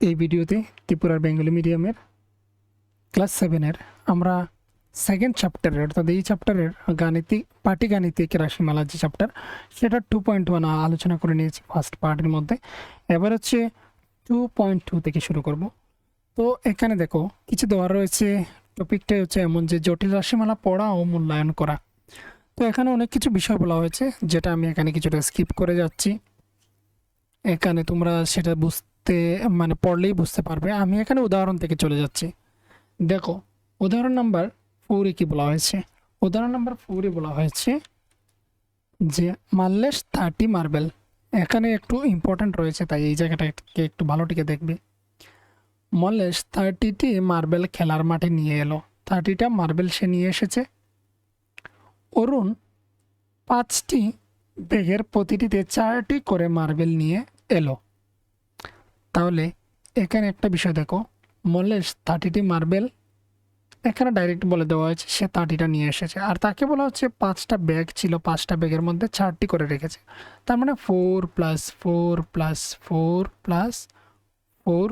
এই ভিডিওতে ত্রিপুরার বেঙ্গলি মিডিয়ামের ক্লাস 7-এর আমরা সেকেন্ড চ্যাপ্টারের অর্থাৎ এই চ্যাপ্টারের গাণিতিক পাটিগাণিতিক রাশিমালা যে চ্যাপ্টার সেটা 2.1 আলোচনা করে নিয়েছি ফার্স্ট পার্টের মধ্যে। এবার হচ্ছে 2.2 থেকে শুরু করব। তো এখানে দেখো কিছু দেওয়া রয়েছে। টপিকটাই হচ্ছে এমন যে জটিল রাশিমালা পড়া ও মূল্যায়ন করা। তো এখানে অনেক কিছু বিষয় বলা হয়েছে যেটা আমি এখানে কিছুটা স্কিপ করে যাচ্ছি। এখানে তোমরা সেটা মানে পড়লেই বুঝতে পারবে। আমি এখানে উদাহরণ থেকে চলে যাচ্ছি। দেখো উদাহরণ নাম্বার 4 কি বলা হয়েছে। উদাহরণ নাম্বার 4 বলা হয়েছে যে মাল্লেশ 30 মার্বেল। এখানে একটু ইম্পর্ট্যান্ট রয়েছে, তাই এই জায়গাটাকে একটু ভালোটিকে দেখবে। মল্লেশ 30টি মার্বেল খেলার মাঠে নিয়ে এলো। 30টা মার্বেল সে নিয়ে এসেছে। অরুণ 5টি ব্যাগের প্রতিটিতে 4টি করে মার্বেল নিয়ে এলো। তাহলে এখানে একটা বিষয় দেখো, মল্লেশ 30টি মার্বেল এখানে ডাইরেক্ট বলে দেওয়া হয়েছে সে 30টা নিয়ে এসেছে, আর তাকে বলা হচ্ছে 5টা ব্যাগ ছিল, 5টা ব্যাগের মধ্যে 4টি করে রেখেছে। তার মানে 4 + 4 + 4 + 4,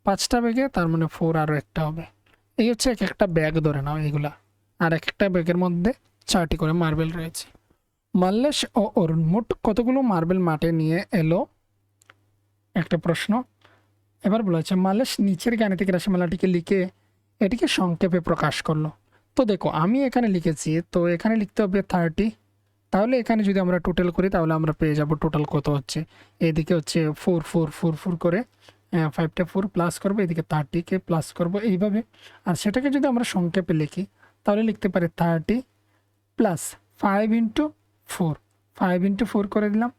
5টা ব্যাগে তার মানে 4 আরও একটা হবে। এই হচ্ছে এক একটা ব্যাগ ধরে নাও এইগুলা, আর এক একটা ব্যাগের মধ্যে 4টি করে মার্বেল রয়েছে। মাল্লেশ ও অরুণ মোট কতগুলো মার্বেল মাঠে নিয়ে এলো, একটা প্রশ্ন। এবার বলা হচ্ছে মাল্লেশ নিচের গাণিতিক রাশিমালাটিকে লিখে এটিকে সংক্ষেপে প্রকাশ করলো। তো দেখো আমি এখানে লিখেছি, তো এখানে লিখতে হবে 30। তাহলে এখানে যদি আমরা টোটাল করি তাহলে আমরা পেয়ে যাব টোটাল কত হচ্ছে। এদিকে হচ্ছে 4 4 4 4 করে 5টা 4 প্লাস করবো, এদিকে 30কে প্লাস করব এইভাবে। আর সেটাকে যদি আমরা সংক্ষেপে লিখি তাহলে লিখতে পারি 30 + 5 × 4, 5 × 4 করে দিলাম,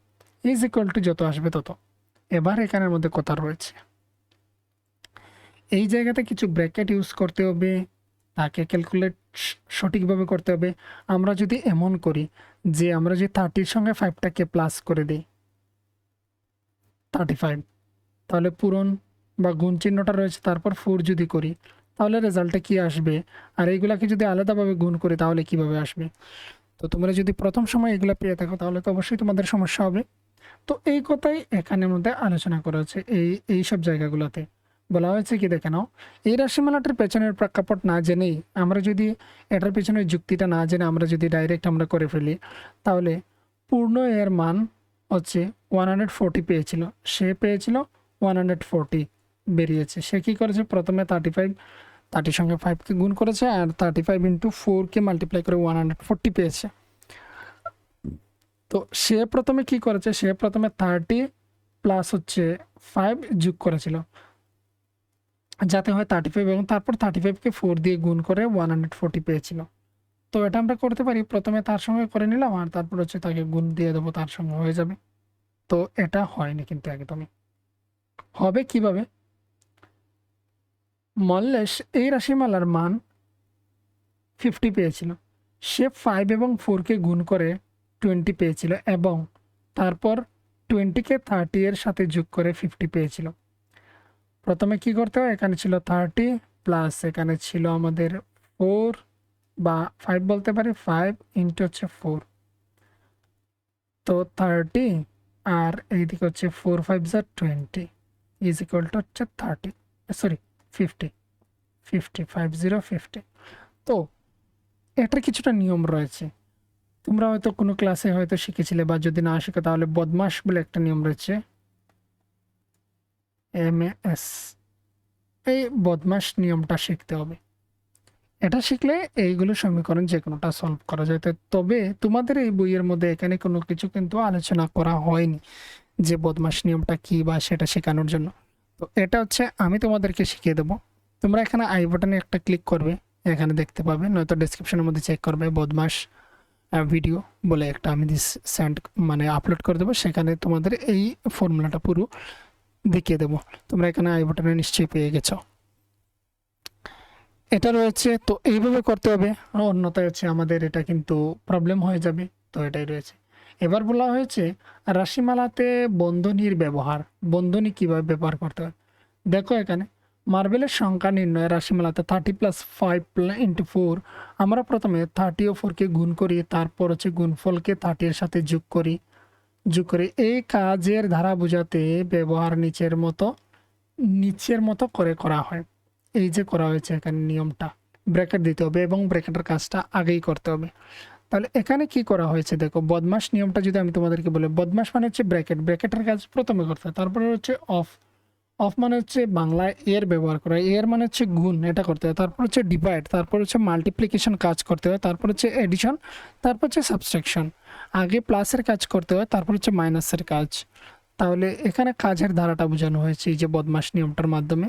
= যত আসবে তত। এবার এখানের মধ্যে কথা রয়েছে, এই জায়গাতে কিছু ব্র্যাকেট ইউজ করতে হবে, তাকে ক্যালকুলেট সঠিকভাবে করতে হবে। আমরা যদি এমন করি যে আমরা যে 30-র সঙ্গে 5টাকে প্লাস করে দিই 35, তাহলে পূরণ বা গুণ চিহ্নটা রয়েছে, তারপর 4 যদি করি তাহলে রেজাল্টটা কি আসবে, আর এইগুলাকে যদি আলাদাভাবে গুণ করি তাহলে কিভাবে আসবে। তো তোমরা যদি প্রথম সময় এগুলো পেয়ে থাকো তাহলে তো অবশ্যই তোমাদের সমস্যা হবে। তো এই কথাই এখানের মধ্যে আলোচনা করা হচ্ছে। এই সব জায়গাগুলোতে বলা হয়েছে কি দেখে নাও, এই রাশিমালাটির পেছনের প্রেক্ষাপট না জেনেই আমরা যদি এটার পেছনের যুক্তিটা না জেনে আমরা যদি ডাইরেক্ট আমরা করে ফেলি তাহলে পূর্ণ এর মান হচ্ছে 140 পেয়েছিল, সে পেয়েছিল 140 বেরিয়েছে। সে কী করেছে, প্রথমে 30 সঙ্গে 5কে গুণ করেছে আর 35 × 4কে মাল্টিপ্লাই করে 140 পেয়েছে। তো সে প্রথমে কি করেছে, সে প্রথমে 30 প্লাস হচ্ছে 5 যোগ করেছিল যাতে হয় 35, এবং তারপর 35কে 4 দিয়ে গুণ করে 140 পেয়েছিল। তো এটা আমরা করতে পারি, প্রথমে তার সঙ্গে করে নিলাম আর তারপর হচ্ছে তাকে গুণ দিয়ে দেবো, তার সঙ্গে হয়ে যাবে। তো এটা হয়নি কিন্তু একদমই। হবে কিভাবে, মল্লেশ এই রাশিমালার মান 50 পেয়েছিল, সে 5 এবং 4কে গুণ করে 20 পেয়েছিল, এবং তারপর 20কে 30 এর সাথে যোগ করে 50 পেয়েছিল। প্রথমে কি করতে হয়, এখানে ছিল 30 প্লাস এখানে ছিল আমাদের 4 বা 5 বলতে পারি, 5 ইন্টু হচ্ছে 4, তো 30 আর এইদিকে হচ্ছে 4 5 20 = হচ্ছে 30, সরি 50, 50 তো এটার কিছুটা নিয়ম রয়েছে, তোমরা হয়তো কোনো ক্লাসে হয়তো শিখেছিলে, বা যদি না শিখো তাহলে বদমাশ বলে একটা নিয়ম রয়েছে, MS। এই বদমাশ নিয়মটা শিখতে হবে। এটা শিখলে এইগুলো সমীকরণ যে কোনোটা সলভ করা যায়। তবে তোমাদের এই বইয়ের মধ্যে এখানে কোনো কিছু কিন্তু আলোচনা করা হয়নি যে বদমাশ নিয়মটা কী বা সেটা শেখানোর জন্য। তো এটা হচ্ছে আমি তোমাদেরকে শিখিয়ে দেবো। তোমরা এখানে আই বাটনে একটা ক্লিক করবে, এখানে দেখতে পাবে, নয়তো ডেসক্রিপশনের মধ্যে চেক করবে, বদমাশ ভিডিও বলে একটা আমি মানে আপলোড করে দেবো, সেখানে তোমাদের এই ফর্মুলাটা পুরো দেখিয়ে দেবো। তোমরা এখানে আই বাটনে নিশ্চয়ই পেয়ে গেছো, এটা রয়েছে। তো এইভাবে করতে হবে, অন্যথায় হচ্ছে আমাদের এটা কিন্তু প্রবলেম হয়ে যাবে। তো এটাই রয়েছে। এবার বলা হয়েছে রাশিমালাতে বন্ধনীর ব্যবহার, বন্ধনী কীভাবে ব্যবহার করতে হয়। দেখো এখানে মার্বেলের সংখ্যা নির্ণয় রাশিমালাতে 30 + 5 × 4, আমরা প্রথমে 30 ও 4কে গুণ করি, তারপর হচ্ছে গুণফলকে 30 এর সাথে যোগ করি। এই কাজের ধারা বোঝাতে ব্যবহার নিচের মতো নিচের মতো করে করা হয়। এই যে করা হয়েছে এখানে নিয়মটা, ব্র্যাকেট দিতে হবে এবং ব্র্যাকেটের কাজটা আগেই করতে হবে। তাহলে এখানে কি করা হয়েছে দেখো, বদমাস নিয়মটা যদি আমি তোমাদেরকে বলি, বদমাস মানে হচ্ছে ব্র্যাকেট, ব্র্যাকেটের কাজ প্রথমে করতে হয়, তারপরে হচ্ছে অফ, অফ মানে হচ্ছে বাংলায় এর ব্যবহার করা, এর মানে হচ্ছে গুণ, এটা করতে হয়, তারপর হচ্ছে ডিভাইড, তারপর হচ্ছে মাল্টিপ্লিকেশন কাজ করতে হয়, তারপর হচ্ছে এডিশন, তারপর হচ্ছে সাবট্রাকশন। আগে প্লাসের কাজ করতে হয়, তারপর হচ্ছে মাইনাসের কাজ। তাহলে এখানে কাজের ধারাটা বোঝানো হয়েছে এই যে বদমাস নিয়মটার মাধ্যমে।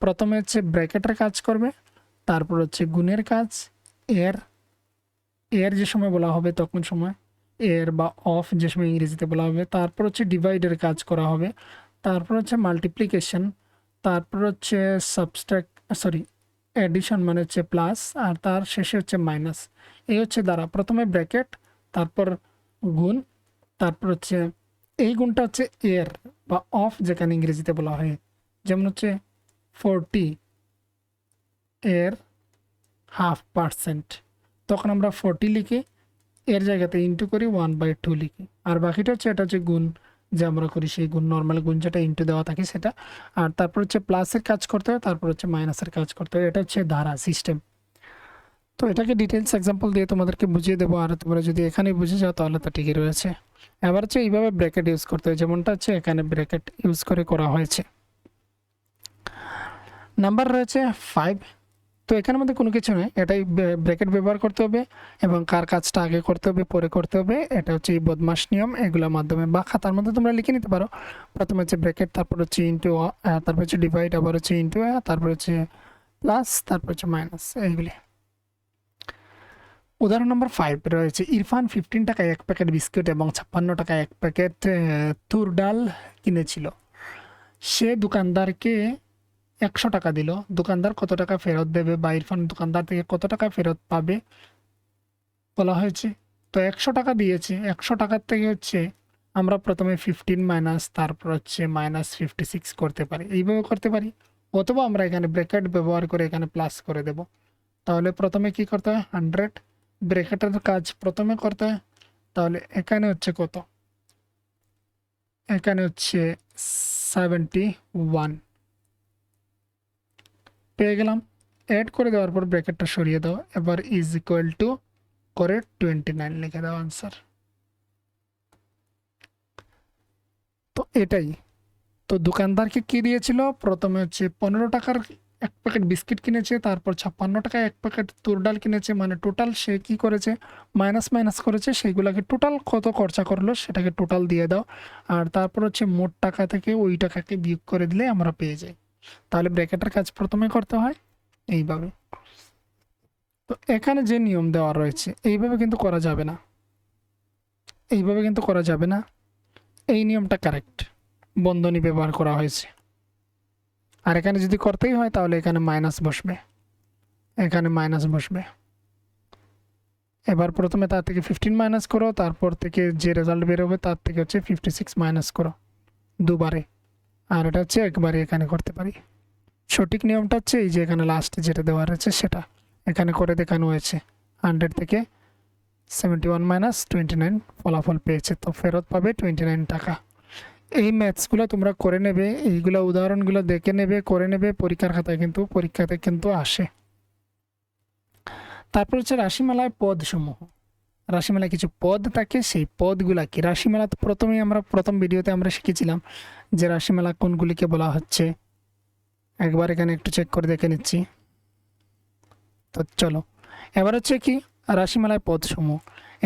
প্রথমে হচ্ছে ব্র্যাকেটের কাজ করবে, তারপর হচ্ছে গুণের কাজ, এর, এর যে সময় বলা হবে তখন সময়, এর বা অফ যে সময় ইংরেজিতে বলা হবে, তারপর হচ্ছে ডিভাইডের কাজ করা হবে, তারপর হচ্ছে মাল্টিপ্লিকেশন, তারপর হচ্ছে সাবস্ট্রাক্ট, সরি এডিশন মানে হচ্ছে প্লাস, আর তার শেষে হচ্ছে মাইনাস। এই হচ্ছে দ্বারা প্রথমে ব্র্যাকেট, তারপর গুণ, তারপর হচ্ছে এই গুণটা হচ্ছে এর বা অফ যেখানে ইংরেজিতে বলা হয়, যেমন হচ্ছে 40 এর 0.5%, তখন আমরা 40 লিখি, এর জায়গাতে ইন্টু করি 1/2 লিখি, আর বাকিটা হচ্ছে এটা হচ্ছে গুণ যে আমরা করি সেই গুণ, নর্মাল গুণ যেটা ইন্টু দেওয়া থাকে সেটা। আর তারপর হচ্ছে প্লাসের কাজ করতে হয়, তারপর হচ্ছে মাইনাসের কাজ করতে হয়। এটা হচ্ছে ধারা সিস্টেম। তো এটাকে ডিটেলস এক্সাম্পল দিয়ে তোমাদেরকে বুঝিয়ে দেবো, আর তোমরা যদি এখানে বুঝে যাও তাহলে তো ঠিকই রয়েছে। এবার হচ্ছে এইভাবে ব্র্যাকেট ইউজ করতে হয়, যেমনটা হচ্ছে এখানে ব্র্যাকেট ইউজ করে করা হয়েছে। নাম্বার রয়েছে 5। তো এখানের মধ্যে কোনো কিছু নেই, এটাই ব্র্যাকেট ব্যবহার করতে হবে এবং কার কাজটা আগে করতে হবে পরে করতে হবে, এটা হচ্ছে এই বদমাস নিয়ম। এগুলোর মাধ্যমে বা খাতার মধ্যে তোমরা লিখে নিতে পারো। প্রথমে হচ্ছে ব্র্যাকেট, তারপর হচ্ছে ইন্টু, তারপর হচ্ছে ডিভাইড, আবার হচ্ছে ইন্টু, তারপর হচ্ছে প্লাস, তারপর হচ্ছে মাইনাস, এইগুলি। উদাহরণ নম্বর 5 রয়েছে, ইরফান 15 টাকায় 1 প্যাকেট বিস্কুট এবং 56 টাকায় 1 প্যাকেট তুর ডাল কিনেছিল। সে দোকানদারকে 100 টাকা দিল। দোকানদার কত টাকা ফেরত দেবে বা ইরফান দোকানদার থেকে কত টাকা ফেরত পাবে বলা হয়েছে। তো 100 টাকা দিয়েছে, 100 টাকার থেকে হচ্ছে আমরা প্রথমে 15 মাইনাস, তারপর হচ্ছে -56 করতে পারি, এইভাবে করতে পারি। অথবা আমরা এখানে ব্র্যাকেট ব্যবহার করে এখানে প্লাস করে দেব। তাহলে প্রথমে কি করতে হয়, 100, ব্র্যাকেটের কাজ প্রথমে করতে হয়। তাহলে এখানে হচ্ছে কত, এখানে হচ্ছে 71 পেয়ে গেলাম। অ্যাড করে দেওয়ার পর ব্র্যাকেটটা সরিয়ে দাও, এবার ইজ ইকুয়াল টু করে 29 লিখে দাও আনসার। তো এটাই। তো দোকানদারকে কি দিয়েছিল, প্রথমে হচ্ছে 15 টাকার 1 প্যাকেট বিস্কিট কিনেছে, তারপর 56 টাকায় 1 প্যাকেট তুর ডাল কিনেছে, মানে টোটাল সে কি করেছে, মাইনাস মাইনাস করেছে, সেইগুলোকে টোটাল কত খরচা করলো সেটাকে টোটাল দিয়ে দাও। আর তারপর হচ্ছে মোট টাকা থেকে ওই টাকাকে বিয়োগ করে দিলে আমরা পেয়ে যাই। তাহলে ব্র্যাকেটের কাজ প্রথমে করতে হয় এইভাবে। তো এখানে যে নিয়ম দেওয়া রয়েছে এইভাবে কিন্তু করা যাবে না, এইভাবে কিন্তু করা যাবে না। এই নিয়মটা কারেক্ট, বন্ধনী ব্যবহার করা হয়েছে। আর এখানে যদি করতেই হয় তাহলে এখানে মাইনাস বসবে, এখানে মাইনাস বসবে। এবার প্রথমে তার থেকে 15 মাইনাস করো, তারপর থেকে যে রেজাল্ট বেরোবে তার থেকে হচ্ছে 56 মাইনাস করো দুবারে। আর এটা হচ্ছে একবারে এখানে করতে পারি। সঠিক নিয়মটা হচ্ছে এই যে এখানে লাস্টে যেটা দেওয়া রয়েছে সেটা এখানে করে দেখানো হয়েছে। 100 থেকে 71 মাইনাস 29 ফলাফল পেয়েছে, তো ফেরত পাবে 29 টাকা। এই ম্যাথসগুলো তোমরা করে নেবে, এইগুলো উদাহরণগুলো দেখে নেবে, করে নেবে, পরীক্ষার খাতায় কিন্তু পরীক্ষাতে কিন্তু আসে। তারপর হচ্ছে রাশিমালায় পদসমূহ। রাশিমালায় কিছু পদ থাকে, সেই পদগুলা কি, রাশিমালা তো প্রথমেই আমরা প্রথম ভিডিওতে আমরা শিখেছিলাম যে রাশিমালা কোনগুলিকে বলা হচ্ছে। একবার এখানে একটু চেক করে দেখে নিচ্ছি। তো চলো এবার হচ্ছে কি, রাশিমালায় পদসমূহ।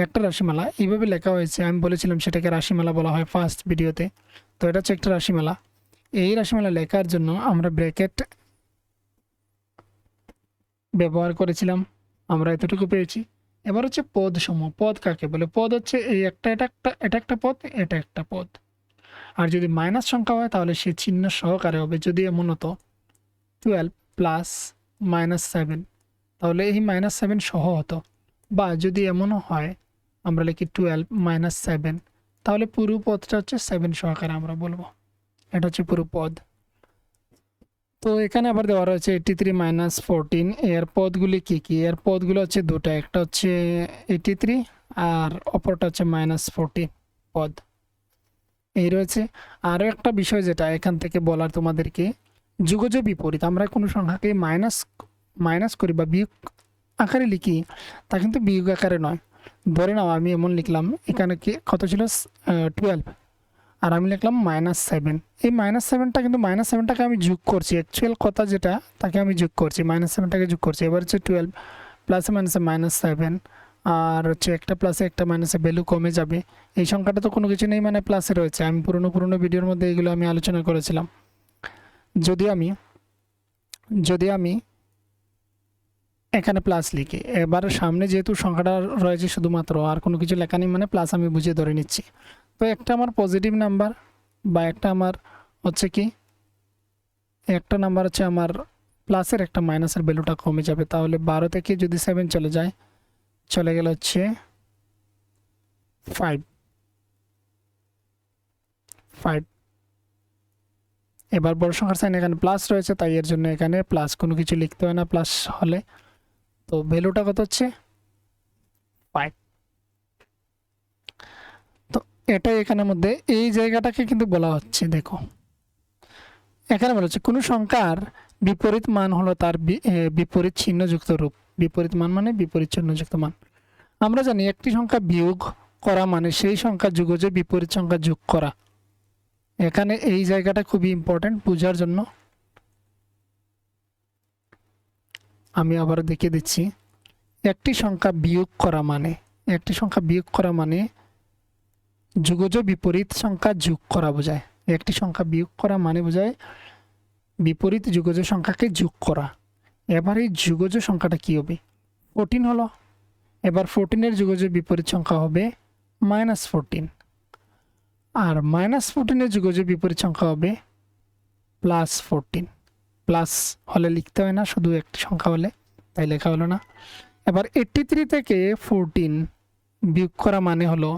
একটা রাশিমালা এইভাবে লেখা হয়েছে, আমি বলেছিলাম সেটাকে রাশিমালা বলা হয় ফার্স্ট ভিডিওতে। তো এটা হচ্ছে একটা রাশিমালা। এই রাশিমালা লেখার জন্য আমরা ব্র্যাকেট ব্যবহার করেছিলাম, আমরা এতটুকু পেয়েছি। এবার হচ্ছে পদসমূহ। পদ কাকে বলে, পদ হচ্ছে এই এটা একটা পদ, এটা একটা পদ। আর যদি মাইনাস সংখ্যা হয় তাহলে সে চিহ্ন সহকারে হবে। যদি এমন হতো 12 প্লাস -7, তাহলে এই -7 সহ হতো। বা যদি এমনও হয় আমরা লিখি 12 -7, তাহলে পুরো পদটা হচ্ছে 7 সহকারে আমরা বলবো। এটা হচ্ছে পুরো পদ। তো এখানে আবার দেওয়া রয়েছে 83 -14। এর পদগুলি কি কি, এর পদগুলো হচ্ছে দুটা, একটা হচ্ছে 83 আর অপরটা হচ্ছে -14 পদ এই রয়েছে। আরও একটা বিষয় যেটা এখান থেকে বলার তোমাদেরকে, যুগজ বিপরীত আমরা কোনো সংখ্যাকে মাইনাস মাইনাস করি বা বিয়োগ আকারে লিখি, তা কিন্তু বিয়োগ আকারে নয়। ধরে নাও আমি এমন লিখলাম, এখানে কি কত ছিল 12, আর আমি লিখলাম -7। এই -7টা কিন্তু -7টাকে আমি যোগ করছি, অ্যাকচুয়াল কথা যেটা তাকে আমি যোগ করছি, -7টাকে যোগ করছি। এবার হচ্ছে 12 প্লাসে মাইনাসে -7, আর হচ্ছে একটা প্লাসে একটা মাইনাসে ভ্যালু কমে যাবে। এই সংখ্যাটা তো কোনো কিছু নেই, মানে প্লাসে রয়েছে। আমি পুরনো ভিডিওর মধ্যে এগুলো আমি আলোচনা করেছিলাম। যদি আমি এখানে প্লাস লিখি, এবার সামনে যেহেতু সংখ্যাটা রয়েছে শুধুমাত্র, আর কোনো কিছু লেখা নেই, মানে প্লাস আমি বুঝে ধরে নিচ্ছি। তো একটা আমার পজিটিভ নাম্বার বা একটা আমার হচ্ছে কি, একটা নাম্বার হচ্ছে আমার প্লাসের, একটা মাইনাসের ভ্যালুটা কমে যাবে। তাহলে 12 থেকে যদি 7 চলে যায়, চলে গেল হচ্ছে 5। এবার বড় সংখ্যার সাইন এখানে প্লাস রয়েছে, তাই এর জন্য এখানে প্লাস, কোনো কিছু লিখতে হয় না প্লাস হলে। তো ভ্যালুটা কত হচ্ছে 5। তো এটাই এখানের মধ্যে এই জায়গাটাকে কিন্তু বলা হচ্ছে, দেখো এখানে বলা হচ্ছে কোনো সংখ্যার বিপরীত মান হলো তার বিপরীত চিহ্নযুক্ত রূপ। বিপরীত মান মানে বিপরীত চিহ্নযুক্ত মান। আমরা জানি একটি সংখ্যা বিয়োগ করা মানে সেই সংখ্যা যুগজে বিপরীত সংখ্যা যোগ করা। এখানে এই জায়গাটা খুবই ইম্পর্টেন্ট বোঝার জন্য। আমি আবার দেখিয়ে দিচ্ছি, একটি সংখ্যা বিয়োগ করা মানে যুগজ বিপরীত সংখ্যা যোগ করা বোঝায়। একটি সংখ্যা বিয়োগ করা মানে বোঝায় বিপরীত যুগজ সংখ্যাকে যোগ করা। এবার এই যুগজ সংখ্যাটা কি হবে, 14 হলো। এবার 14-এর যুগজ বিপরীত সংখ্যা হবে -14, আর -14-এর যুগজ বিপরীত সংখ্যা হবে +14। প্লাস হলে লিখতে হয় না, শুধু একটি সংখ্যা হলে, তাই লেখা হলো না। এবার 83 থেকে 14 বিয়োগ করা মানে হলো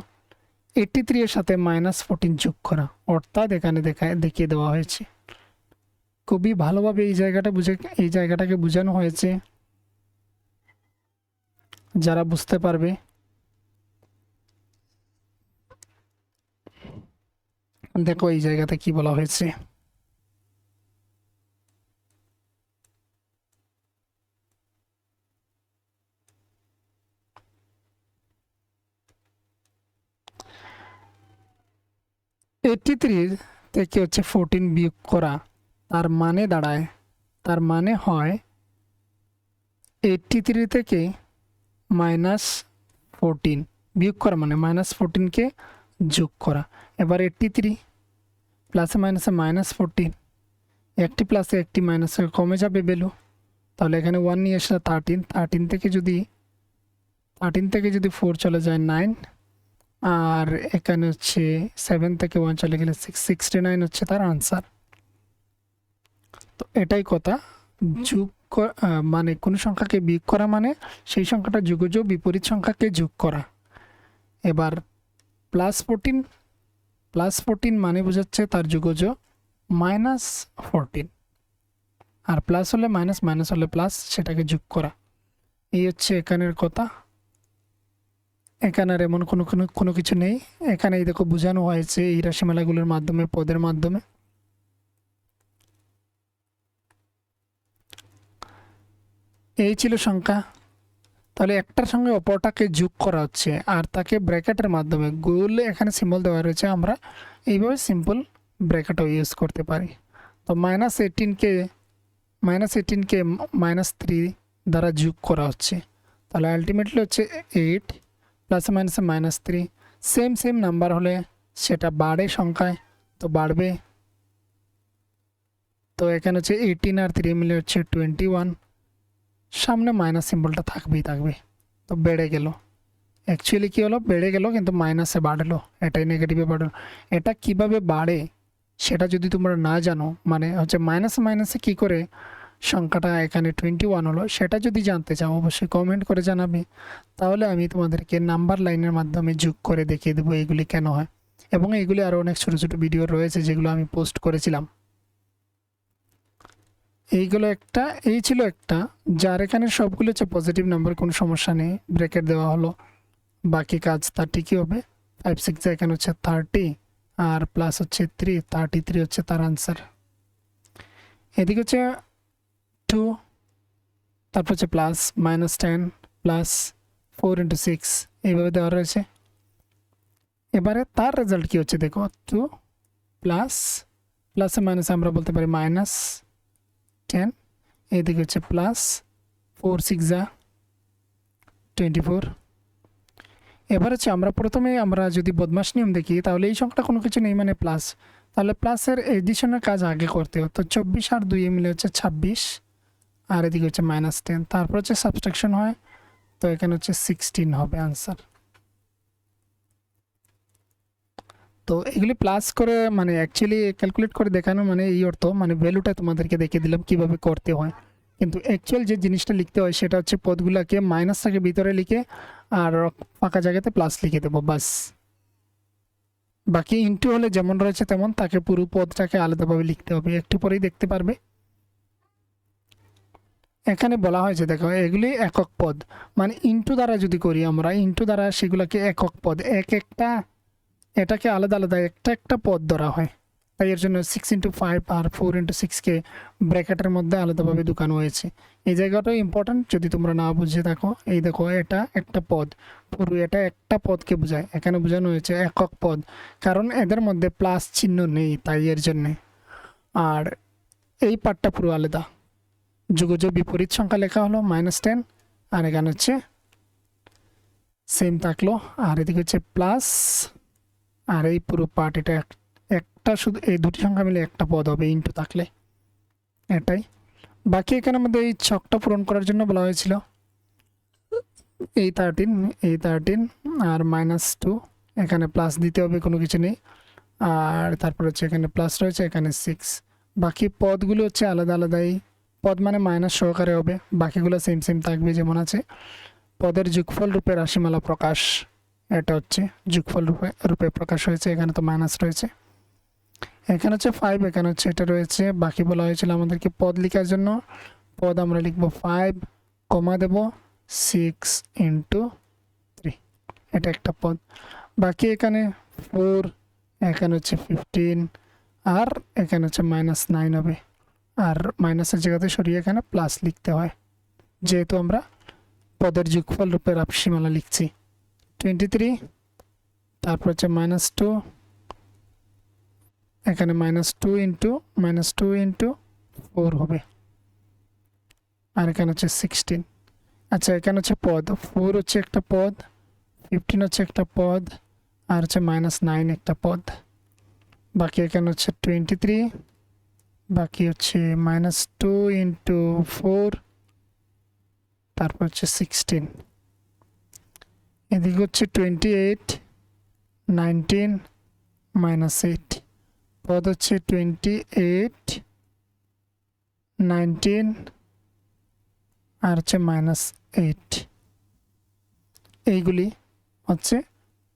83 এর সাথে -14 যোগ করা, অর্থাৎ এখানে দেখিয়ে দেওয়া হয়েছে। খুবই ভালোভাবে এই জায়গাটাকে বোঝানো হয়েছে। যারা বুঝতে পারবে, দেখো এই জায়গাতে কি বলা হয়েছে। এইটটি থ্রি থেকে হচ্ছে 14 বিয়োগ করা, তার মানে হয় 83 থেকে -14 বিয়োগ করা মানে -14কে যোগ করা। এবার 83 প্লাসে মাইনাসে -14, একটি প্লাসে একটি মাইনাসে কমে যাবে ভ্যালু। তাহলে এখানে 1 নিয়ে আসলে 13 থেকে যদি 4 চলে যায় 9, আর এখানে হচ্ছে 7 থেকে 1 চলে গেলে 69 হচ্ছে তার আনসার। তো এটাই কথা, যোগ মানে কোনো সংখ্যাকে বিয়োগ করা মানে সেই সংখ্যাটা যুগজ বিপরীত সংখ্যাকে যোগ করা। এবার +14 মানে বোঝাচ্ছে তার যুগজ -14, আর প্লাস হলে মাইনাস, মাইনাস হলে প্লাস, সেটাকে যোগ করা। এই হচ্ছে এখানের কথা। এখানে আর এমন কোনো কিছু নেই। এখানে এই দেখো বোঝানো হয়েছে এই রাশিমালাগুলোর মাধ্যমে, পদের মাধ্যমে। এই ছিল সংখ্যা। তাহলে একটার সঙ্গে অপরটাকে যোগ করা হচ্ছে, আর তাকে ব্র্যাকেটের মাধ্যমে, গোল এখানে সিম্বল দেওয়া রয়েছে, আমরা এইভাবে সিম্পল ব্র্যাকেটও ইউজ করতে পারি। তো -18কে -3 দ্বারা যোগ করা হচ্ছে, তাহলে আলটিমেটলি হচ্ছে 8 প্লাসে মাইনাসে -3। সেম নাম্বার হলে সেটা বাড়ে সংখ্যায়, তো বাড়বে। তো এখানে হচ্ছে 18 আর 3 মিলে হচ্ছে 21, সামনে মাইনাস সিম্বলটা থাকবে। তো বেড়ে গেল, অ্যাকচুয়ালি কী হলো, বেড়ে গেল কিন্তু মাইনাসে বাড়লো, এটাই নেগেটিভে বাড়লো। এটা কিভাবে বাড়ে সেটা যদি তোমরা না জানো, মানে হচ্ছে মাইনাসে কী করে সংখ্যাটা এখানে 21 হলো, সেটা যদি জানতে চাও অবশ্যই কমেন্ট করে জানাবে। তাহলে আমি তোমাদেরকে নাম্বার লাইনের মাধ্যমে যোগ করে দেখিয়ে দেবো এগুলি কেন হয়। এবং এগুলি আরও অনেক ছোটো ছোটো ভিডিও রয়েছে যেগুলো আমি পোস্ট করেছিলাম। এই ছিল একটা, যার এখানে সবগুলো হচ্ছে পজিটিভ নাম্বার, কোনো সমস্যা নেই, ব্র্যাকেট দেওয়া হলো, বাকি কাজ তার ঠিকই হবে। 5 6 এখানে হচ্ছে 30, আর প্লাস হচ্ছে 3, 33 হচ্ছে তার আনসার। এদিকে হচ্ছে 2, তারপর হচ্ছে প্লাস -10 প্লাস 4 × 6 এইভাবে দেওয়া রয়েছে। এবারে তার রেজাল্ট কি হচ্ছে দেখো, 2 প্লাস প্লাসে মাইনাসে আমরা বলতে পারি -10, এইদিকে হচ্ছে প্লাস 4 × 6 = 24। এবার হচ্ছে আমরা যদি বদমাশ নিয়ম দেখি তাহলে এই সংখ্যাটা কোনো কিছু নেই মানে প্লাস, তাহলে প্লাসের এডিশনের কাজ আগে করতে হতো। 24 আর 2 মিলে হচ্ছে 26, আর এদিকে হচ্ছে -10, তারপর হচ্ছে সাবট্রাকশন হয়, তো এখানে হচ্ছে 16 হবে আনসার। তো এগুলি প্লাস করে মানে অ্যাকচুয়ালি ক্যালকুলেট করে দেখানো মানে এই অর্থ, মানে ভ্যালুটা তোমাদেরকে দেখিয়ে দিলাম কিভাবে করতে হয়, কিন্তু অ্যাকচুয়াল যে জিনিসটা লিখতে হয় সেটা হচ্ছে পদগুলোকে মাইনাসটাকে ভিতরে লিখে আর ফাঁকা জায়গাতে প্লাস লিখে দেবো বাস। বাকি ইনটু হলে যেমন রয়েছে তেমন তাকে পুরো পদটাকে আলাদাভাবে লিখতে হবে, একটু পরেই দেখতে পারবে। এখানে বলা হয়েছে দেখো এগুলি একক পদ, মানে ইনটু দ্বারা যদি করি আমরা, ইনটু দ্বারা সেগুলোকে একক পদ, একটা এটাকে আলাদা আলাদা একটা পদ ধরা হয়, তাই এর জন্য 6 × 5 আর 4 × 6কে ব্র্যাকেটের মধ্যে আলাদাভাবে ঢুকানো হয়েছে। এই জায়গাটাও ইম্পর্ট্যান্ট, যদি তোমরা না বুঝে থাকো। এই দেখো এটা একটা পদ, পুরো এটা একটা পদকে বোঝায়, এখানে বোঝানো হয়েছে একক পদ, কারণ এদের মধ্যে প্লাস চিহ্ন নেই তাই এর জন্যে। আর এই পার্টটা পুরো আলাদা, যোগযোগ বিপরীত সংখ্যা লেখা হলো -10, আর এখানে হচ্ছে সেম থাকলো, আর এদিকে হচ্ছে প্লাস, আর এই পুরো পার্ট এটা একটা শুধু এই দুটি সংখ্যা মিলে একটা পদ হবে ইনটু থাকলে, এটাই। বাকি এখানে মধ্যে এই ছকটা পূরণ করার জন্য বলা হয়েছিল এই 13 আর -2, এখানে প্লাস দিতে হবে, কোনো কিছু নেই, আর তারপর হচ্ছে এখানে প্লাস রয়েছে, এখানে 6। বাকি পদগুলো হচ্ছে আলাদা আলাদাই, পদ মানে মাইনাস সহকারে হবে, বাকিগুলো সেম থাকবে যেমন আছে। পদের যোগফল রূপে রাশিমালা প্রকাশ, এটা হচ্ছে যোগফল রূপে প্রকাশ হয়েছে, এখানে তো মাইনাস রয়েছে, এখানে হচ্ছে 5, এখানে হচ্ছে এটা রয়েছে। বাকি বলা হয়েছিল আমাদেরকে পদ লেখার জন্য, পদ আমরা লিখবো 5, কমা দেব 6 × 3, এটা একটা পদ। বাকি এখানে 4, এখানে হচ্ছে 15, আর এখানে হচ্ছে -9 হবে, আর মাইনাসের জায়গাতে সরিয়ে এখানে প্লাস লিখতে হয়, যেহেতু আমরা পদের যোগফল রূপে রাশিমালা লিখছি। 23, তারপর হচ্ছে -2, এখানে -2 × 4 হবে, আর এখানে হচ্ছে 16। আচ্ছা এখানে হচ্ছে পদ, 4 হচ্ছে একটা পদ, 15 হচ্ছে একটা পদ, আর হচ্ছে -9 একটা পদ। বাকি এখানে হচ্ছে 23, বাকি হচ্ছে -2 × 4, তারপর হচ্ছে 16, এদিকে হচ্ছে 28, 19, -8, পদ হচ্ছে 28, 19, আর হচ্ছে -8, এইগুলি হচ্ছে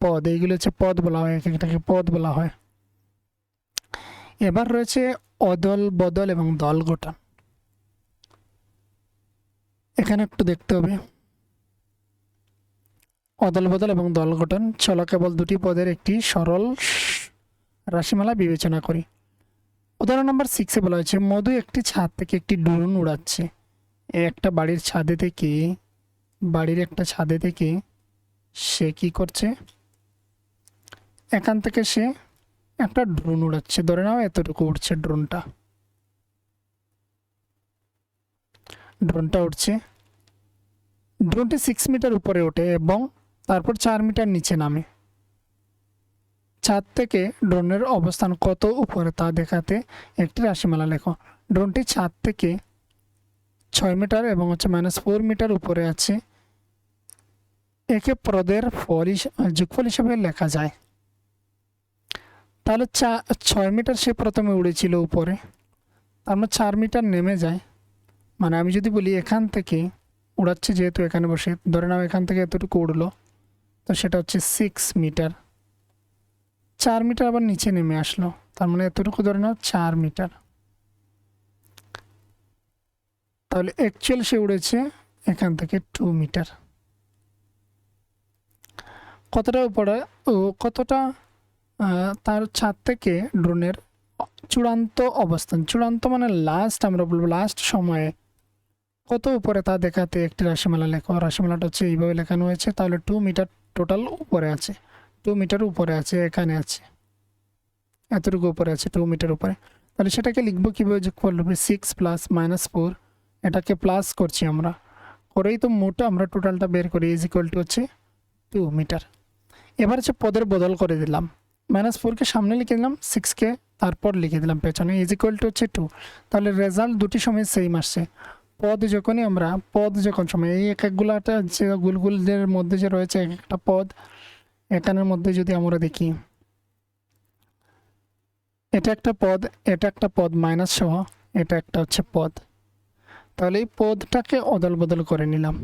পদ, এইগুলি হচ্ছে পদ বলা হয়, এটাকে পদ বলা হয়। এবার রয়েছে অদল বদল এবং দল গঠন, এখানে একটু দেখতে হবে। অদল বদল এবং দল গঠন, চলো কেবল দুটি পদের একটি সরল রাশিমালা বিবেচনা করি। উদাহরণ নম্বর 6-এ বলা হয়েছে মধু একটি ছাদ থেকে একটি ড্রোন উড়াচ্ছে। একটা বাড়ির একটা ছাদে থেকে সে কি করছে, এখান থেকে সে একটা ড্রোন উড়াচ্ছে, ধরে নাও এতটুকু উঠছে ড্রোনটা উঠছে, ড্রোনটি 6 মিটার উপরে ওঠে এবং তারপর 4 মিটার নিচে নামে। ছাদ থেকে ড্রোনের অবস্থান কত উপরে তা দেখাতে একটি রাশিমালা লেখো। ড্রোনটি ছাদ থেকে 6 মিটার এবং হচ্ছে -4 মিটার উপরে আছে, একে পদের যোগফল হিসাবে লেখা যায়। তাহলে 6 মিটার সে প্রথমে উড়েছিল উপরে, তারপর 4 মিটার নেমে যায়, মানে আমি যদি বলি এখান থেকে উড়াচ্ছে, যেহেতু এখানে বসে ধরে নাও এখান থেকে এতটুকু উড়লো, তো সেটা হচ্ছে 6 মিটার, 4 মিটার আবার নিচে নেমে আসলো, তার মানে এতটুকু ধরে নাও 4 মিটার। তাহলে অ্যাকচুয়াল সে উড়েছে এখান থেকে 2 মিটার। কতটা উপরে ও কতটা তার ছাদ থেকে ড্রোনের চূড়ান্ত অবস্থান, চূড়ান্ত মানে লাস্ট, আমরা বলবো লাস্ট সময়ে কত উপরে তা দেখাতে একটি রাশিমালা লেখো। রাশিমালাটা হচ্ছে এইভাবে লেখানো হয়েছে, তাহলে 2 মিটার টোটাল উপরে আছে, 2 মিটার উপরে আছে, এখানে আছে এতটুকু উপরে আছে 2 মিটার উপরে। তাহলে সেটাকে লিখবো কীভাবে, যোগফল হবে 6 প্লাস -4, এটাকে প্লাস করছি আমরা, করেই তো মোট আমরা টোটালটা বের করি, ইজ ইকুয়াল টু হচ্ছে 2 মিটার। এবার হচ্ছে পদের বদল করে দিলাম, -4কে সামনে লিখে দিলাম, 6কে তারপর লিখে দিলাম পেছনে, ইজ ইকুয়াল টু হচ্ছে 2। তাহলে রেজাল্ট দুটি সময় সেম আসছে। পদ যখনই আমরা যখন সময় এই এক একগুলাটা যে গুলগুলদের মধ্যে যে রয়েছে এক একটা পদ, এখানের মধ্যে যদি আমরা দেখি এটা একটা পদ, এটা একটা পদ মাইনাস সহ, এটা একটা হচ্ছে পদ, তাহলে এই পদটাকে অদল বদল করে নিলাম,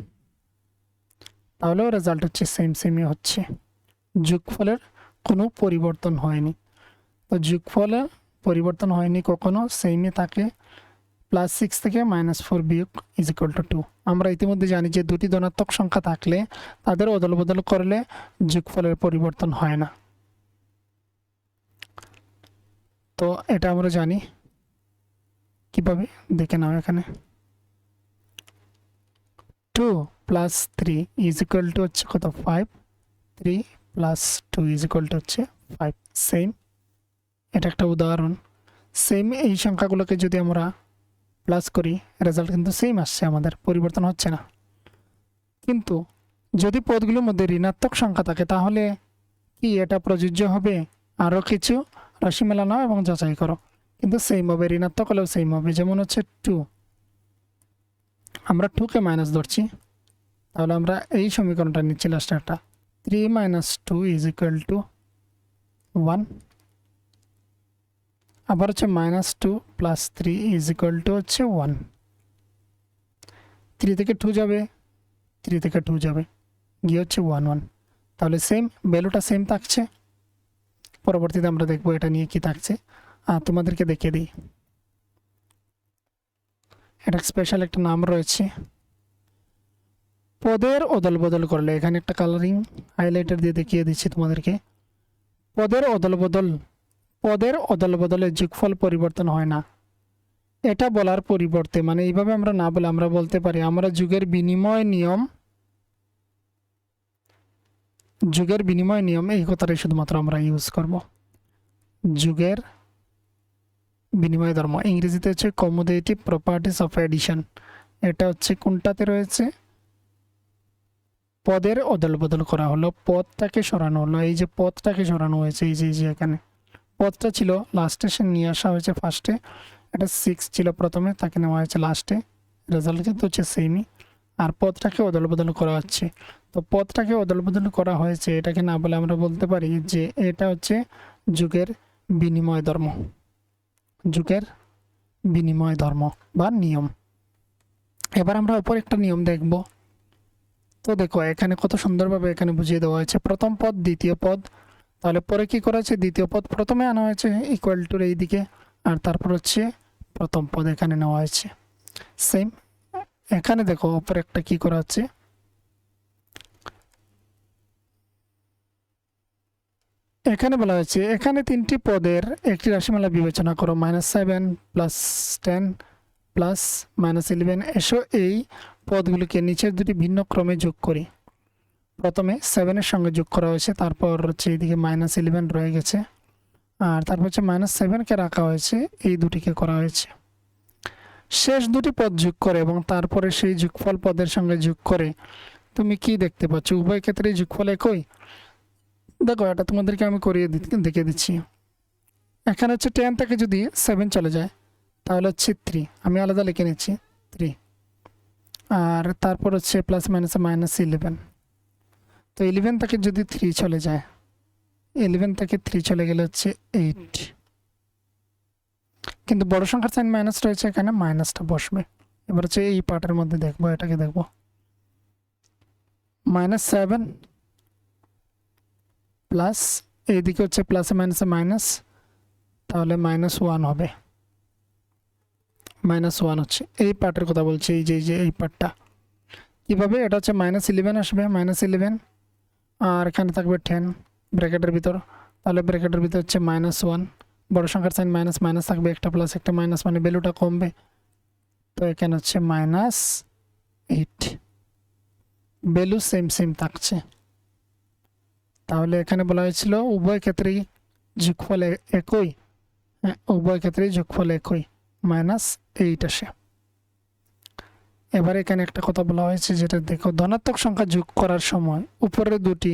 তাহলেও রেজাল্ট হচ্ছে সেমই হচ্ছে, যোগফলের কোনো পরিবর্তন হয়নি। তো যোগফলে পরিবর্তন হয়নি কখনো, সেমই থাকে। +6 থেকে -4 বিয়োগ ইজ ইকুয়াল টু 2। আমরা ইতিমধ্যে জানি যে দুটি ধনাত্মক সংখ্যা থাকলে তাদের অদল বদল করলে যোগফলের পরিবর্তন হয় না। তো এটা আমরা জানি কিভাবে, দেখে নাও এখানে 2 + 3 ইজ ইকুয়াল টু হচ্ছে কত 5, 3 + 2 ইজ ইকুয়াল টু হচ্ছে 5। সেম, এটা একটা উদাহরণ। সেম এই সংখ্যাগুলোকে যদি আমরা প্লাস করি, রেজাল্ট কিন্তু সেম আসছে, আমাদের পরিবর্তন হচ্ছে না। কিন্তু যদি পদগুলোর মধ্যে ঋণাত্মক সংখ্যা থাকে তাহলে কি এটা প্রযোজ্য হবে? আরও কিছু রাশি মেলানো এবং যাচাই করো, কিন্তু সেম হবে, ঋণাত্মক হলেও সেম হবে। যেমন হচ্ছে 2, আমরা 2কে মাইনাস ধরছি, তাহলে আমরা এই সমীকরণটা নিচ্ছি লাস্টে একটা, 3 - 2 ইজ ইকুয়াল টু 1। আবার হচ্ছে -2 + 3 ইজ ইকুয়াল টু হচ্ছে 1। 3 থেকে 2 যাবে, 3 থেকে 2 যাবে, গিয়ে হচ্ছে 1 1। তাহলে সেম, ভ্যালুটা সেম থাকছে। পরবর্তীতে আমরা দেখবো এটা নিয়ে কি থাকছে, তোমাদেরকে দেখিয়ে দিই। এটা স্পেশাল একটা নাম রয়েছে, পদের অদল বদল করলে। এখানে একটা কালারিং হাইলাইটার দিয়ে দেখিয়ে দিচ্ছি তোমাদেরকে। পদের অদল বদলে যোগফল পরিবর্তন হয় না, এটা বলার পরিবর্তে, মানে এইভাবে আমরা না বলে আমরা বলতে পারি আমরা যুগের বিনিময় নিয়ম এই কথাটাই শুধুমাত্র আমরা ইউজ করব। যুগের বিনিময় ধর্ম, ইংরেজিতে হচ্ছে কমোডেটিভ প্রপার্টিস অফ এডিশন। এটা হচ্ছে কোনটাতে রয়েছে, পদের অদল বদল করা হলো, পদটাকে সরানো হলো। এই যে পদটাকে সরানো হয়েছে, এই যে এখানে পদটা ছিল লাস্টে, সে নিয়ে আসা হয়েছে ফার্স্টে। এটা 6 ছিল প্রথমে, তাকে নেওয়া হয়েছে লাস্টে, রেজাল্ট কিন্তু হচ্ছে সেমই। আর পদটাকে অদল বদল করা হচ্ছে, তো পদটাকে অদল বদল করা হয়েছে, এটাকে না বলে আমরা বলতে পারি যে এটা হচ্ছে যুগের বিনিময় ধর্ম, যুগের বিনিময় ধর্ম বা নিয়ম। এবার আমরা অপর একটা নিয়ম দেখব। তো দেখো এখানে কত সুন্দরভাবে এখানে বুঝিয়ে দেওয়া হয়েছে, প্রথম পদ দ্বিতীয় পদ, তাহলে পরে কি করা হয়েছে, দ্বিতীয় পদ প্রথমে আনা হয়েছে ইকুয়াল টুর এই দিকে, আর তারপর হচ্ছে প্রথম পদ এখানে নেওয়া হয়েছে। সেম এখানে দেখো অপর একটা কি করা হচ্ছে, এখানে বলা হয়েছে এখানে 3টি পদের একটি রাশিমালা বিবেচনা করো, -7 + 10 + -11। এসো এই পদগুলিকে নিচের দুটি ভিন্ন ক্রমে যোগ করি। প্রথমে 7-এর সঙ্গে যোগ করা হয়েছে, তারপর হচ্ছে এইদিকে -11 রয়ে গেছে, আর তারপর হচ্ছে -7কে রাখা হয়েছে, এই দুটিকে করা হয়েছে। শেষ দুটি পদ যোগ করে এবং তারপরে সেই যোগফল পদের সঙ্গে যোগ করে তুমি কি দেখতে পাচ্ছ, উভয় ক্ষেত্রে যোগফল একই। দেখো এটা তোমাদেরকে আমি করিয়ে দেখিয়ে দিচ্ছি। এখানে হচ্ছে 10 থেকে যদি 7 চলে যায় তাহলে হচ্ছে 3, আমি আলাদা লিখে নিচ্ছি 3, আর তারপর হচ্ছে +- -11। তো 11 থেকে যদি 3 চলে যায়, 11 থেকে 3 চলে গেলে হচ্ছে 8, কিন্তু বড় সংখ্যার সাইন মাইনাস রয়েছে, এখানে মাইনাসটা বসবে। এবার হচ্ছে এই পার্টের মধ্যে দেখবো, এটাকে দেখবো -7 প্লাস এইদিকে হচ্ছে প্লাসে মাইনাসে মাইনাস, তাহলে -1 হবে, -1 হচ্ছে এই পার্টের কথা বলছি, এই যে এই পার্টটা। কীভাবে, এটা হচ্ছে -11 আসবে, -11, আর এখানে থাকবে 10 ব্র্যাকেটের ভিতর, তাহলে ব্র্যাকেটের ভিতর হচ্ছে -1 বড় সংখ্যার সাইন মাইনাস মাইনাস থাকবে, একটা প্লাস একটা মাইনাস মানে ভ্যালুটা কমবে। তো এখানে হচ্ছে -8, ভ্যালু সেম সেম থাকছে। তাহলে এখানে বলা হয়েছিল উভয় ক্ষেত্রেই যোগফল একই। হ্যাঁ, উভয় ক্ষেত্রেই যোগফল একই, -8 আসে। এবার এখানে একটা কথা বলা হয়েছে যেটা দেখো, ধনাত্মক সংখ্যা যোগ করার সময় উপরের দুটি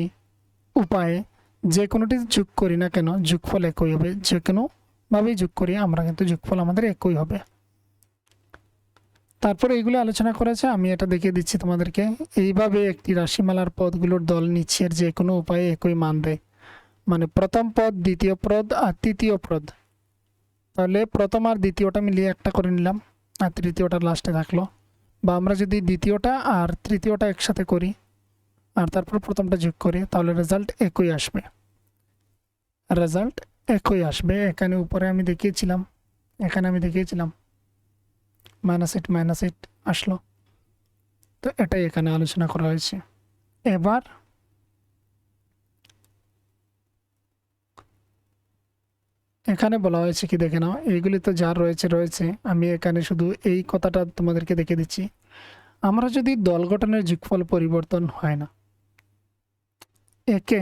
উপায়ে যে কোনোটি যোগ করি না কেন যোগফল একই হবে। যে কোনোভাবেই যোগ করি আমরা কিন্তু যোগফল আমাদের একই হবে। তারপরে এইগুলো আলোচনা করেছে, আমি এটা দেখিয়ে দিচ্ছি তোমাদেরকে। এইভাবে একটি রাশিমালার পদগুলোর দল নিচের যে কোনো উপায়ে একই মান দেয়, মানে প্রথম পদ, দ্বিতীয় পদ আর তৃতীয় পদ। তাহলে প্রথম আর দ্বিতীয়টা মিলিয়ে একটা করে নিলাম, আর তৃতীয়টা লাস্টে থাকলো। বা আমরা যদি দ্বিতীয়টা আর তৃতীয়টা একসাথে করি আর তারপর প্রথমটা যোগ করি, তাহলে রেজাল্ট একই আসবে। রেজাল্ট একই আসবে। এখানে উপরে আমি দেখিয়েছিলাম, -8 আসলো। তো এটাই এখানে আলোচনা করা হয়েছে। এবার এখানে বলা হয়েছে কি দেখে নাও, এইগুলি তো যা রয়েছে, আমি এখানে শুধু এই কথাটা তোমাদেরকে দেখে দিচ্ছি। আমরা যদি দল গঠনের যোগফল পরিবর্তন হয় না, একে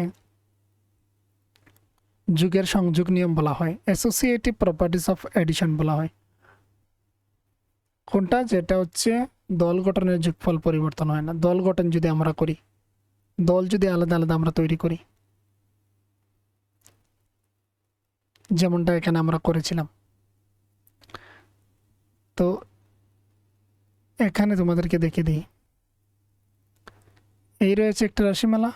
যুগের সংযোগ নিয়ম বলা হয়, অ্যাসোসিয়েটিভ প্রপার্টিস অফ এডিশন বলা হয়। কোনটা? যেটা হচ্ছে দল গঠনের যোগফল পরিবর্তন হয় না। দল গঠন যদি আমরা করি, দল যদি আলাদা আলাদা আমরা তৈরি করি, যেমনটা এখানে আমরা করেছিলাম। তো এখানে তোমাদেরকে দেখে দিই, এই রয়েছে একটা রাশিমালা,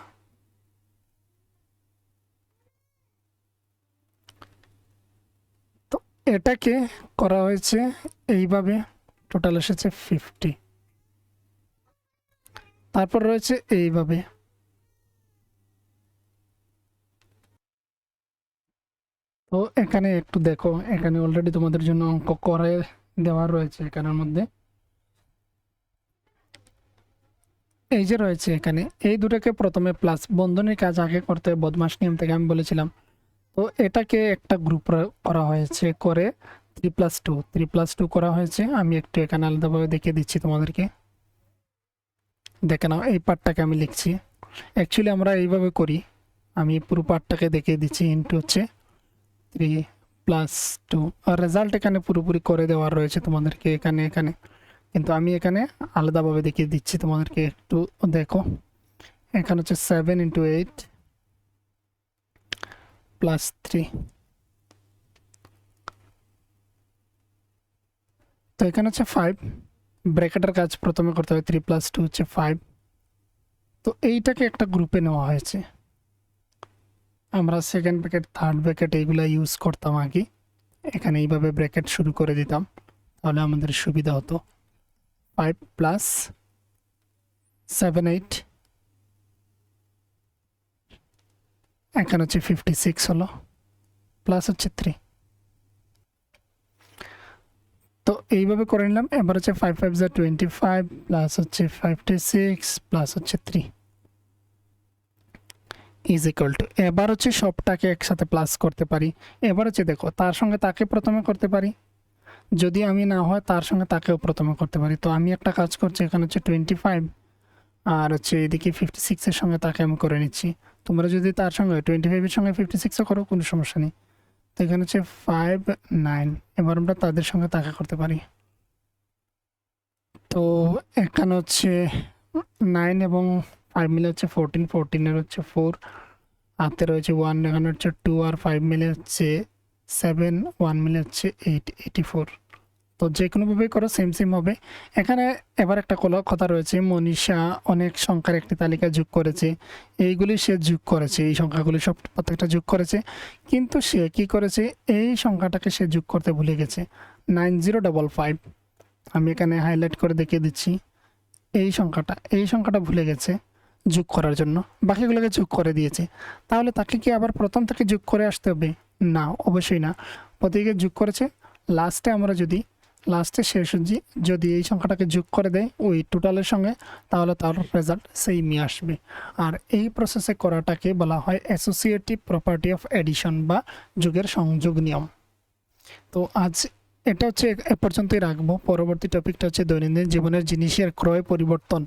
তো এটাকে করা হয়েছে এইভাবে, টোটাল এসেছে 50। তারপর রয়েছে এইভাবে, তো এখানে একটু দেখো, এখানে অলরেডি তোমাদের জন্য অঙ্ক করে দেওয়া রয়েছে এখানের মধ্যে। এই যে রয়েছে এখানে, এই দুটোকে প্রথমে প্লাস বন্ধনীর কাজ আগে করতে হয়, বদমাস নিয়ম থেকে আমি বলেছিলাম। তো এটাকে একটা গ্রুপ করা হয়েছে, করে 3+2 করা হয়েছে। আমি একটু এখানে আলাদাভাবে দেখিয়ে দিচ্ছি তোমাদেরকে, দেখে নাও। এই পার্টটাকে আমি লিখছি, অ্যাকচুয়ালি আমরা এইভাবে করি, আমি পুরো পার্টটাকে দেখিয়ে দিচ্ছি। ইন্টু হচ্ছে 3+2, আর রেজাল্ট এখানে পুরোপুরি করে দেওয়া রয়েছে তোমাদেরকে এখানে, কিন্তু আমি এখানে আলাদাভাবে দেখিয়ে দিচ্ছি তোমাদেরকে, একটু দেখো। এখানে হচ্ছে 7 × 8 + 3, তো এখানে হচ্ছে 5। ব্র্যাকেটের কাজ প্রথমে করতে হবে, 3+2 হচ্ছে 5। তো এইটাকে একটা গ্রুপে নেওয়া হয়েছে। আমরা সেকেন্ড ব্র্যাকেট, থার্ড ব্র্যাকেট এইগুলো ইউজ করতাম আগে, এখানে এইভাবে ব্র্যাকেট শুরু করে দিতাম, তাহলে আমাদের সুবিধা হতো। 5 + 7 8, এখানে হচ্ছে 56 হলো, প্লাস হচ্ছে 3। তো এইভাবে করে নিলাম। এবার হচ্ছে 5 5 = 25, প্লাস হচ্ছে 56, প্লাস হচ্ছে 3 ইজ ইকুয়াল টু, এবার হচ্ছে সবটাকে একসাথে প্লাস করতে পারি। এবার হচ্ছে দেখো, তার সঙ্গে তাকে প্রথমে করতে পারি, যদি আমি না হয় তার সঙ্গে তাকেও প্রথমে করতে পারি। তো আমি একটা কাজ করছি, এখানে হচ্ছে 25 আর হচ্ছে এদিকে 56-এর সঙ্গে তাকে আমি করে নিচ্ছি। তোমরা যদি তার সঙ্গে 25-এর সঙ্গে 56ও করো, কোনো সমস্যা নেই। তো এখানে হচ্ছে 5 9, এবার আমরা তাদের সঙ্গে তাকে করতে পারি। তো এখানে হচ্ছে 9 এবং 5 মিলে হচ্ছে 14, 14-এর হচ্ছে 4, হাতে রয়েছে 1, এখানে হচ্ছে 2 আর 5 মিলে হচ্ছে 7, 1 মিলে হচ্ছে 8, 84। তো যে কোনোভাবেই করো সেম সেম হবে। এখানে এবার একটা কথা রয়েছে, মনীষা অনেক সংখ্যার একটি তালিকা যোগ করেছে, এইগুলি সে যোগ করেছে, এই সংখ্যাগুলি সব প্রত্যেকটা যোগ করেছে, কিন্তু সে কি করেছে, এই সংখ্যাটাকে সে যোগ করতে ভুলে গেছে, 9055। আমি এখানে হাইলাইট করে দেখিয়ে দিচ্ছি, এই সংখ্যাটা ভুলে গেছে যোগ করার জন্য, বাকিগুলোকে যোগ করে দিয়েছে। তাহলে তাকে কি আবার প্রথম থেকে যোগ করে আসতে হবে? না, অবশ্যই না। প্রত্যেকে যোগ করেছে, লাস্টে শেষ যদি এই সংখ্যাটাকে যোগ করে দেয় ওই টোটালের সঙ্গে, তাহলে তার রেজাল্ট সেমই আসবে। আর এই প্রসেসে করাটাকে বলা হয় অ্যাসোসিয়েটিভ প্রপার্টি অফ এডিশন বা যোগের সংযোগ নিয়ম। তো আজ এটা হচ্ছে এ পর্যন্তই রাখবো। পরবর্তী টপিকটা হচ্ছে দৈনন্দিন জীবনের জিনিসের ক্রয় পরিবর্তন,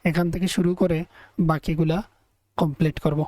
এখান থেকে শুরু করে বাকিগুলা কমপ্লিট করব।